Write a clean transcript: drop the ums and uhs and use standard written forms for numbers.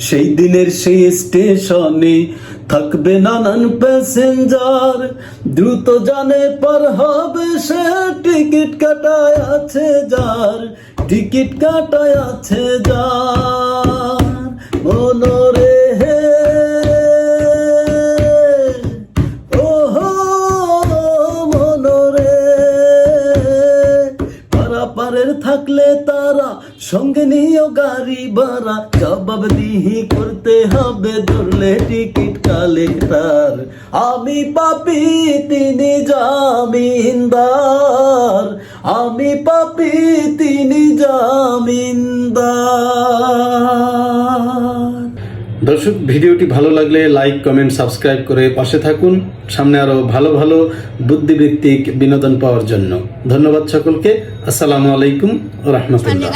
সেই দিনের সেই স্টেশনে থাকবে নানান প্যাসেঞ্জার, দ্রুত জানে পার হবে সে, টিকিট কাটায় আছে যার, টিকিট কাটায় আছে যার। মনোরে হে পারাপারের থাকলে তারা সঙ্গে নিও গাড়ি ভাড়া, জবাব দিহি করতে হবে ধরলে টিকিট কালেক্টর। আমি পাপি তিনি জামিনদার, আমি পাপি তিনি জামিনদার। দর্শক, ভিডিওটি ভালো লাগলে লাইক, কমেন্ট, সাবস্ক্রাইব করে পাশে থাকুন, সামনে আরো ভালো ভালো বুদ্ধিবৃত্তিক বিনোদন পাওয়ার জন্য। ধন্যবাদ সকলকে। আসসালামু আলাইকুম ওয়া রাহমাতুল্লাহ।